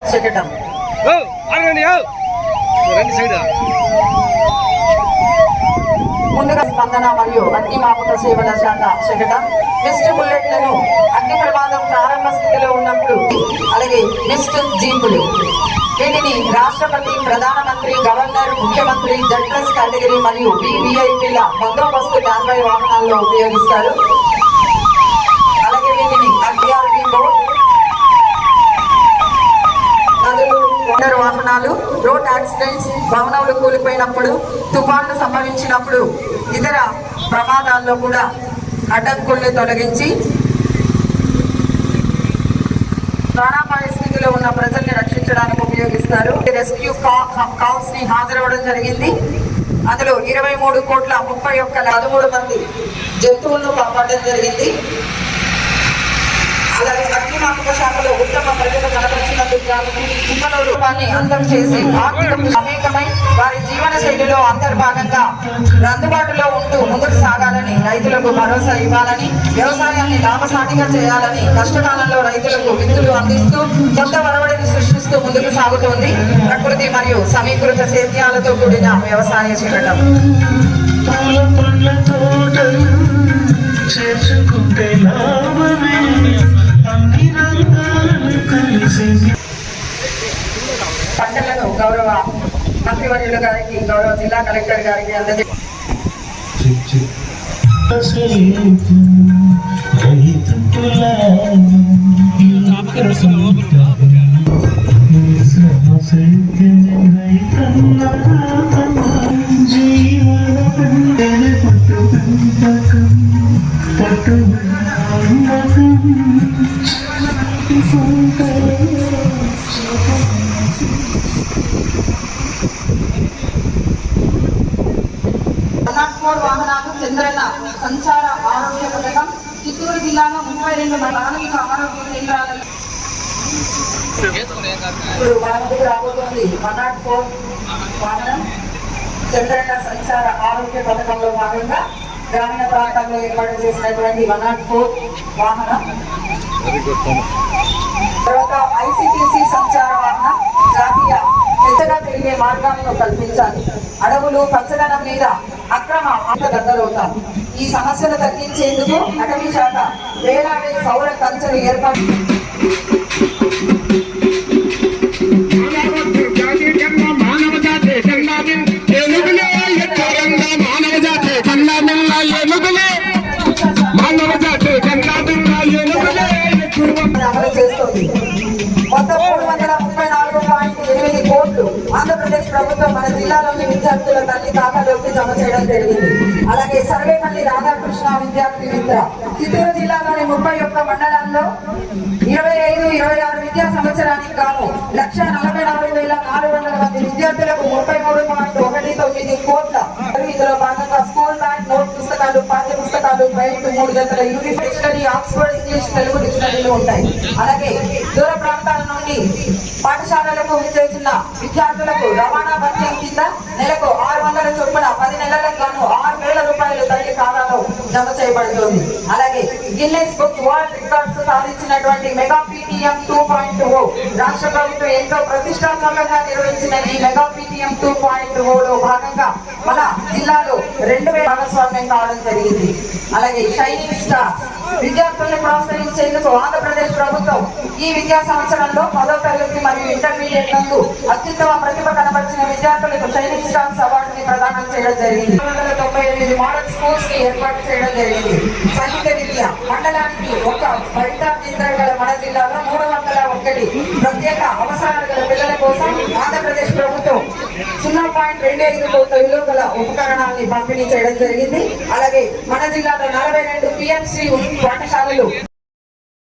శకటం ముందుగా స్పందన మరియు అగ్నిమాపక సేవల శాఖ శకటం మిస్ట్ బుల్లెట్లను అగ్ని ప్రమాదం ప్రారంభ స్థితిలో ఉన్నప్పుడు అలాగే మిస్ట్ జీపులు వీటిని రాష్ట్రపతి ప్రధానమంత్రి గవర్నర్ ముఖ్యమంత్రి జడ్ప్లస్ కేటగిరీ మరియు వివిఐపీల బందోబస్తు కాన్వాయ్ వాహనాల్లో ఉపయోగిస్తారు. అలాగే వీటిని ఆర్టీఆర్టీ బోర్డు వాహనాలు రోడ్ యాక్సిడెంట్స్ భవనాలు కూలిపోయినప్పుడు తుఫాన్లు సంభవించినప్పుడు ఇతర ప్రమాదాల్లో కూడా అడ్డంకుల్ని తొలగించి ప్రాణాపాయ స్థితిలో ఉన్న ప్రజల్ని రక్షించడానికి ఉపయోగిస్తారు. రెస్క్యూ కాల్స్ ని హాజరవ్వడం జరిగింది. అందులో 23,31,13 మంది జంతువులను కాపాడడం జరిగింది. అలాగే అగ్నిమాపక శాఖలో ఉత్తమ ప్రజలు కనపరిచినందుకు కుటుంబాన్ని అంతం చేసి ఆర్థిక అనేకమై వారి జీవన శైలిలో అంతర్భాగంగా అందుబాటులో ఉంటూ ముందుకు సాగాలని, రైతులకు భరోసా ఇవ్వాలని, వ్యవసాయాన్ని లాభసాటిగా చేయాలని, కష్టకాలంలో రైతులకు విత్తులు అందిస్తూ కొత్త వరవడిని సృష్టిస్తూ ముందుకు సాగుతోంది ప్రకృతి మరియు సమీకృత సేద్యాలతో కూడిన వ్యవసాయ శకటం. పంటలను గౌరవ మంత్రివర్యులు గారికి, గౌరవ జిల్లా కలెక్టర్ గారికి వాహనాలు చంద్రన్న సంచార ఆరోగ్య పథకం చిత్తూరు జిల్లాలో 32 ప్రాథమిక ఆరోగ్య కేంద్రాలలో ఇప్పుడు మన ముందుకు రాబోతోంది 104 వాహనం. చంద్రన్న సంచార ఆరోగ్య పథకంలో భాగంగా గ్రామీణ ప్రాంతాల్లో ఏర్పాటు చేసినటువంటి 104 వాహనం. తర్వాత ఐసిటిసి సంచార వాహనం జాతీయ పెద్దగా తిరిగే మార్గాలను కల్పించాలి. అడవులు పచ్చదనం మీద అక్రమ దగ్గరవుతాం. ఈ సమస్యను తగ్గించేందుకు అటవీ శాఖ వేలాడే సౌర కంచెలు ఏర్పాటు అమలు చేస్తోంది. మొత్తం 334.8 కోట్లు ఆంధ్రప్రదేశ్ ప్రభుత్వం మన జిల్లాలోని విద్యార్థుల తల్లి ఖాతాలోకి జమ చేయడం జరిగింది. అలాగే సర్వేపల్లి రాధాకృష్ణ విద్యార్థి మిత్ర చిత్తూరు జిల్లాలోని 31 మండలాల్లో 25-26 విద్యా సంవత్సరానికి గాను 1,44,400 మంది విద్యార్థులకు 33.19 కోట్ల. ఇందులో భాగంగా స్కూల్ బ్యాగ్, నోట్ పుస్తకాలు, పాఠ్య పుస్తకాలు, బయట 3 జతల uniform dictionary, Oxford English Telugu డిక్షనరీలు ఉంటాయి. అలాగే దూర ప్రాంతాల నుండి పాఠశాలలకు విచ్చేసిన విద్యార్థులకు రవాణా భత్యం కింద నెలకు 600 చొప్పున 10 నెలలకు గాను 6,000 రూపాయలు తల్లి ఖాతాలో జమ చేయబడుతుంది. అలాగే గిన్నెస్ బుక్ వరల్డ్ రికార్డ్స్ సాధించినటువంటి మెగా PTM 2.0 రాష్ట్ర ప్రభుత్వం ఎంతో ప్రతిష్టాత్మకంగా నిర్వహించిన ఈ మెగా PTM 2.0లో భాగంగా మన జిల్లాలో 2,000 భాగస్వామ్యం కావడం జరిగింది. అలాగే షైనింగ్ స్టార్స్ విద్యార్థులను ప్రోత్సహించేందుకు ఆంధ్రప్రదేశ్ ప్రభుత్వం ఈ విద్యా సంవత్సరంలో 10వ తరగతి మరియు ఇంటర్మీడియట్ నందు అత్యుత్తమ ప్రతిభ కనబరిచిన విద్యార్థులకు షైనింగ్ స్టార్స్ అవార్డుని ప్రదానం చేయడం జరిగింది. 298 మోడల్ స్కూల్స్ ని ఏర్పాటు చేయడం జరిగింది. సైనిక విద్య మండలానికి ఒక బయట కేంద్రం గల మన జిల్లాలో 301 ప్రత్యేక అవసరాలు గల పిల్లల కోసం ఆంధ్రప్రదేశ్ ప్రభుత్వం 0.25 కోట్ల విలువ గల ఉపకరణాలని పంపిణీ చేయడం జరిగింది. అలాగే మన జిల్లాలో 42 PMC పాఠశాలలు